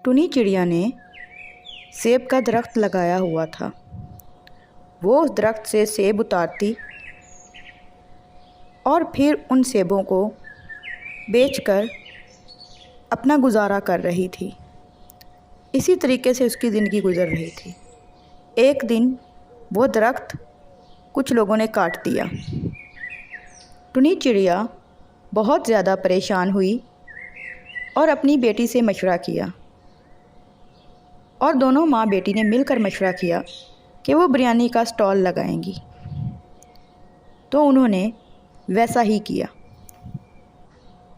टुनी चिड़िया ने सेब का दरख्त लगाया हुआ था। वो उस दरख्त से सेब उतारती और फिर उन सेबों को बेचकर अपना गुजारा कर रही थी। इसी तरीके से उसकी ज़िंदगी गुजर रही थी। एक दिन वो दरख्त कुछ लोगों ने काट दिया। टुनी चिड़िया बहुत ज़्यादा परेशान हुई और अपनी बेटी से मशवरा किया, और दोनों माँ बेटी ने मिलकर मशवरा किया कि वो बिरयानी का स्टॉल लगाएंगी। तो उन्होंने वैसा ही किया।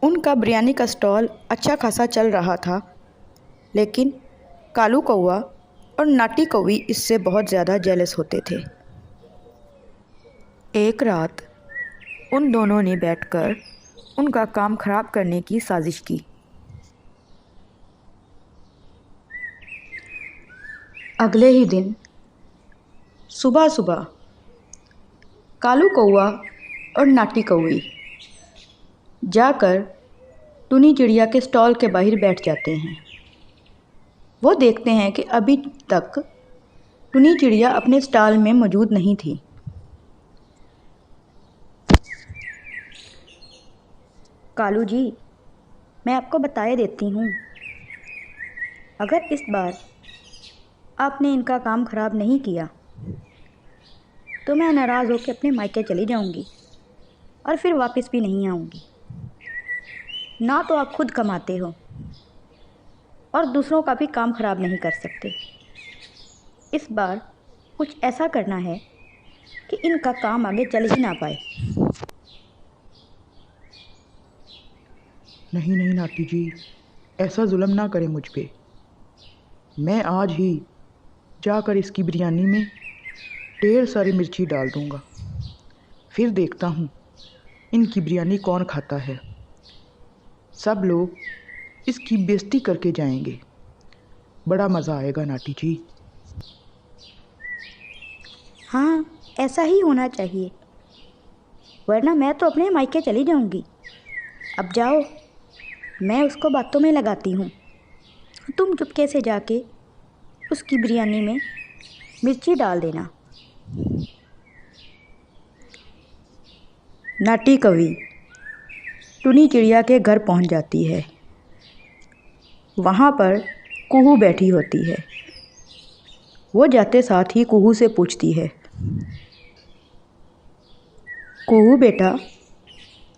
उनका बिरयानी का स्टॉल अच्छा खासा चल रहा था, लेकिन कालू कौवा और नाटी कौवी इससे बहुत ज़्यादा जेलस होते थे। एक रात उन दोनों ने बैठकर उनका काम ख़राब करने की साजिश की। अगले ही दिन सुबह सुबह कालू कौवा और नाटी कौवी जाकर टुनी चिड़िया के स्टॉल के बाहर बैठ जाते हैं। वो देखते हैं कि अभी तक टुनी चिड़िया अपने स्टॉल में मौजूद नहीं थी। कालू जी, मैं आपको बताए देती हूँ, अगर इस बार आपने इनका काम ख़राब नहीं किया तो मैं नाराज़ होकर अपने मायके चली जाऊँगी और फिर वापस भी नहीं आऊँगी। ना तो आप खुद कमाते हो और दूसरों का भी काम ख़राब नहीं कर सकते। इस बार कुछ ऐसा करना है कि इनका काम आगे चल ही ना पाए। नहीं नहीं नाटी जी, ऐसा जुल्म ना करें मुझ पे। मैं आज ही जाकर इसकी बिरयानी में ढेर सारी मिर्ची डाल दूँगा। फिर देखता हूँ इनकी बिरयानी कौन खाता है। सब लोग इसकी बेइज्जती करके जाएंगे। बड़ा मज़ा आएगा नाटी जी। हाँ, ऐसा ही होना चाहिए, वरना मैं तो अपने मायके चली जाऊँगी। अब जाओ, मैं उसको बातों में लगाती हूँ। तुम चुपके से जाके उसकी बिरयानी में मिर्ची डाल देना। नाटी कौवी टुनी चिड़िया के घर पहुँच जाती है। वहाँ पर कुहू बैठी होती है। वो जाते साथ ही कुहू से पूछती है, कुहू बेटा,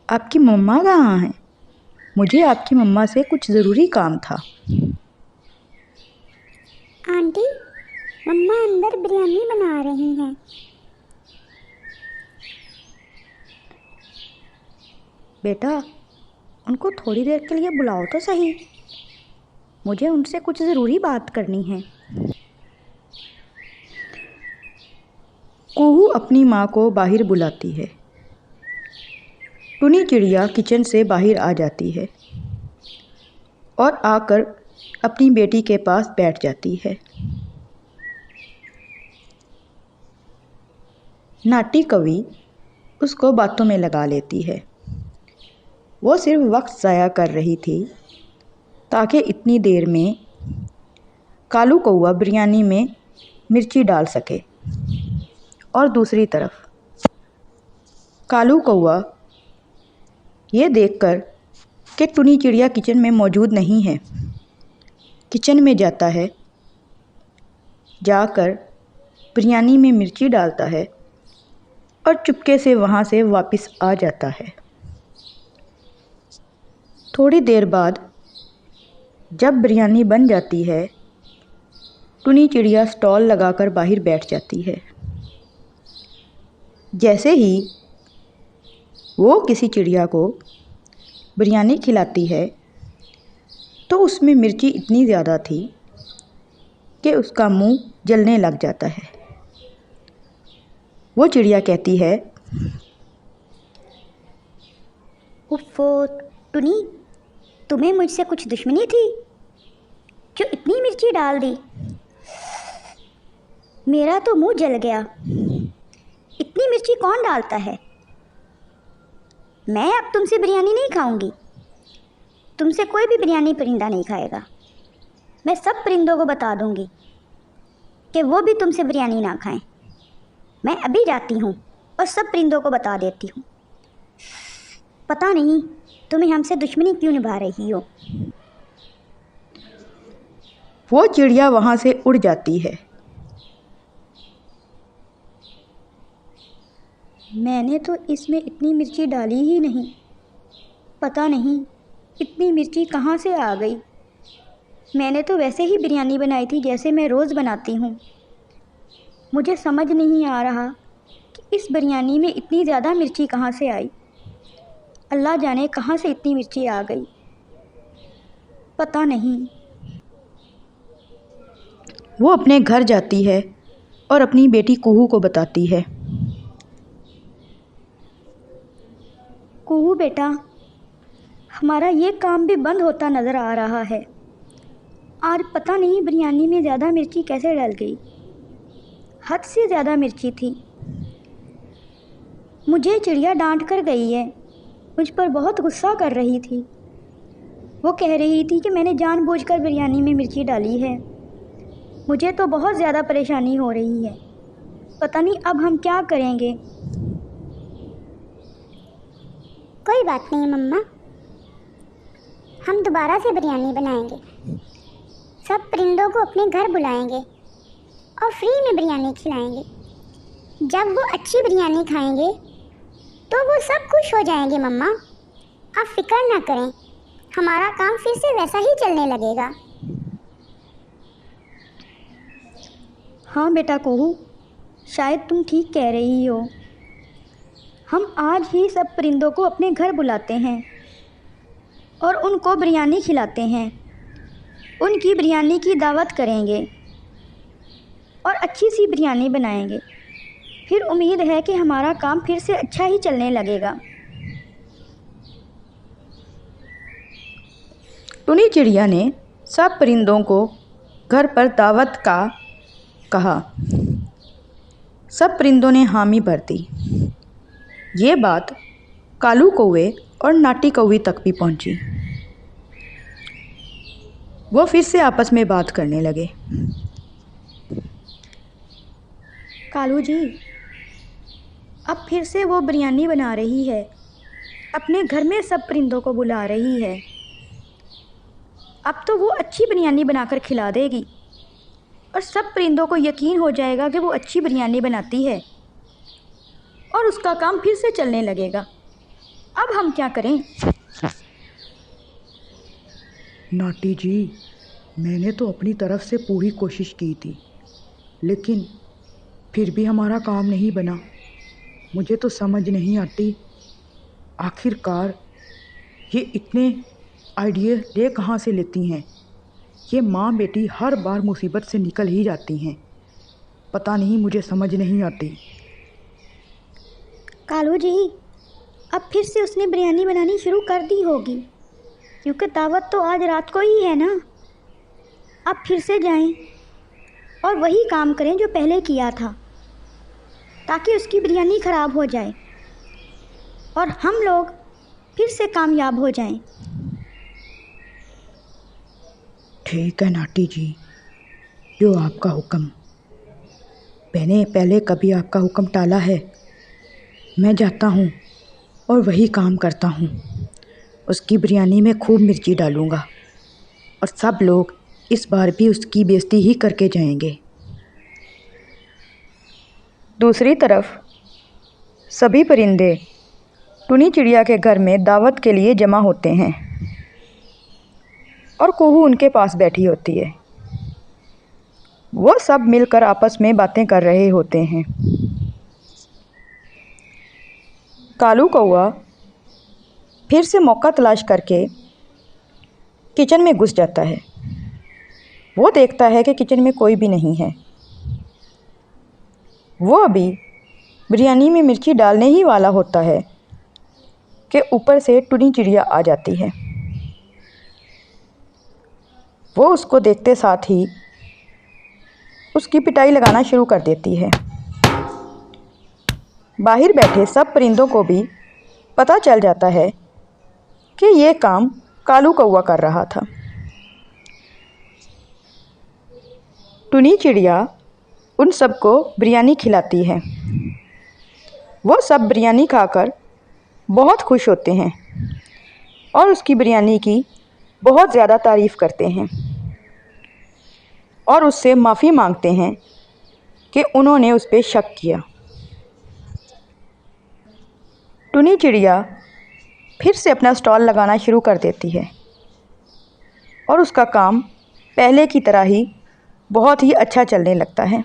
आपकी मम्मा कहाँ हैं? मुझे आपकी मम्मा से कुछ ज़रूरी काम था। आंटी, मम्मा अंदर बिरयानी बना रही हैं। बेटा, उनको थोड़ी देर के लिए बुलाओ तो सही, मुझे उनसे कुछ ज़रूरी बात करनी है। कुहू अपनी माँ को बाहर बुलाती है। टुनी चिड़िया किचन से बाहर आ जाती है और आकर अपनी बेटी के पास बैठ जाती है। नाटी कौवी उसको बातों में लगा लेती है। वो सिर्फ वक्त ज़ाया कर रही थी ताकि इतनी देर में कालू कौवा बिरयानी में मिर्ची डाल सके। और दूसरी तरफ कालू कौवा ये देखकर कि टुनी चिड़िया किचन में मौजूद नहीं है, किचन में जाता है, जाकर बिरयानी में मिर्ची डालता है और चुपके से वहाँ से वापस आ जाता है। थोड़ी देर बाद जब बिरयानी बन जाती है, टुनी चिड़िया स्टॉल लगाकर बाहर बैठ जाती है। जैसे ही वो किसी चिड़िया को बिरयानी खिलाती है तो उसमें मिर्ची इतनी ज़्यादा थी कि उसका मुंह जलने लग जाता है। वो चिड़िया कहती है, उफ़ो टुनी, तुम्हें मुझसे कुछ दुश्मनी थी जो इतनी मिर्ची डाल दी? मेरा तो मुंह जल गया। इतनी मिर्ची कौन डालता है? मैं अब तुमसे बिरयानी नहीं खाऊंगी। तुमसे कोई भी बिरयानी परिंदा नहीं खाएगा। मैं सब परिंदों को बता दूंगी कि वो भी तुमसे बिरयानी ना खाएं। मैं अभी जाती हूँ और सब परिंदों को बता देती हूँ। पता नहीं तुम्हें हमसे दुश्मनी क्यों निभा रही हो। वो चिड़िया वहाँ से उड़ जाती है। मैंने तो इसमें इतनी मिर्ची डाली ही नहीं। पता नहीं इतनी मिर्ची कहाँ से आ गई। मैंने तो वैसे ही बिरयानी बनाई थी जैसे मैं रोज़ बनाती हूँ। मुझे समझ नहीं आ रहा कि इस बिरयानी में इतनी ज़्यादा मिर्ची कहाँ से आई। अल्लाह जाने कहाँ से इतनी मिर्ची आ गई, पता नहीं। वो अपने घर जाती है और अपनी बेटी कुहू को बताती है। कुहू बेटा, हमारा ये काम भी बंद होता नज़र आ रहा है। आज पता नहीं बिरयानी में ज़्यादा मिर्ची कैसे डल गई। हद से ज़्यादा मिर्ची थी। मुझे चिड़िया डांट कर गई है। मुझ पर बहुत गुस्सा कर रही थी। वो कह रही थी कि मैंने जानबूझकर बिरयानी में मिर्ची डाली है। मुझे तो बहुत ज़्यादा परेशानी हो रही है। पता नहीं अब हम क्या करेंगे। कोई बात नहीं मम्मा, हम दोबारा से बिरयानी बनाएंगे। सब परिंदों को अपने घर बुलाएंगे और फ्री में बिरयानी खिलाएंगे। जब वो अच्छी बिरयानी खाएंगे तो वो सब खुश हो जाएंगे। मम्मा आप फिक्र ना करें, हमारा काम फिर से वैसा ही चलने लगेगा। हाँ बेटा कुहू, शायद तुम ठीक कह रही हो। हम आज ही सब परिंदों को अपने घर बुलाते हैं और उनको बिरयानी खिलाते हैं। उनकी बिरयानी की दावत करेंगे और अच्छी सी बिरयानी बनाएंगे। फिर उम्मीद है कि हमारा काम फिर से अच्छा ही चलने लगेगा। टुनी चिड़िया ने सब परिंदों को घर पर दावत का कहा। सब परिंदों ने हामी भर दी। ये बात कालू कौवे और नाटी कौवी तक भी पहुंची। वो फिर से आपस में बात करने लगे। कालू जी, अब फिर से वो बिरयानी बना रही है। अपने घर में सब परिंदों को बुला रही है। अब तो वो अच्छी बिरयानी बनाकर खिला देगी और सब परिंदों को यकीन हो जाएगा कि वो अच्छी बिरयानी बनाती है और उसका काम फिर से चलने लगेगा। अब हम क्या करें? नाटी जी, मैंने तो अपनी तरफ से पूरी कोशिश की थी, लेकिन फिर भी हमारा काम नहीं बना। मुझे तो समझ नहीं आती आखिरकार ये इतने आइडिया कहाँ से लेती हैं। ये माँ बेटी हर बार मुसीबत से निकल ही जाती हैं। पता नहीं, मुझे समझ नहीं आती। कालू जी, अब फिर से उसने बिरयानी बनानी शुरू कर दी होगी, क्योंकि दावत तो आज रात को ही है ना। अब फिर से जाएं और वही काम करें जो पहले किया था, ताकि उसकी बिरयानी ख़राब हो जाए और हम लोग फिर से कामयाब हो जाएं। ठीक है नाटी जी, जो आपका हुक्म। मैंने पहले कभी आपका हुक्म टाला है। मैं जाता हूँ और वही काम करता हूँ। उसकी बिरयानी में खूब मिर्ची डालूँगा और सब लोग इस बार भी उसकी बेइज्जती ही करके जाएंगे। दूसरी तरफ सभी परिंदे टुनी चिड़िया के घर में दावत के लिए जमा होते हैं और कुहू उनके पास बैठी होती है। वो सब मिलकर आपस में बातें कर रहे होते हैं। कालू कौवा फिर से मौका तलाश करके किचन में घुस जाता है। वो देखता है कि किचन में कोई भी नहीं है। वो अभी बिरयानी में मिर्ची डालने ही वाला होता है कि ऊपर से टुनी चिड़िया आ जाती है। वो उसको देखते साथ ही उसकी पिटाई लगाना शुरू कर देती है। बाहर बैठे सब परिंदों को भी पता चल जाता है कि ये काम कालू कौवा कर रहा था। टुनी चिड़िया उन सबको बिरयानी खिलाती है। वो सब बिरयानी खाकर बहुत खुश होते हैं और उसकी बिरयानी की बहुत ज़्यादा तारीफ़ करते हैं और उससे माफ़ी मांगते हैं कि उन्होंने उस पर शक किया। टुनी चिड़िया फिर से अपना स्टॉल लगाना शुरू कर देती है और उसका काम पहले की तरह ही बहुत ही अच्छा चलने लगता है।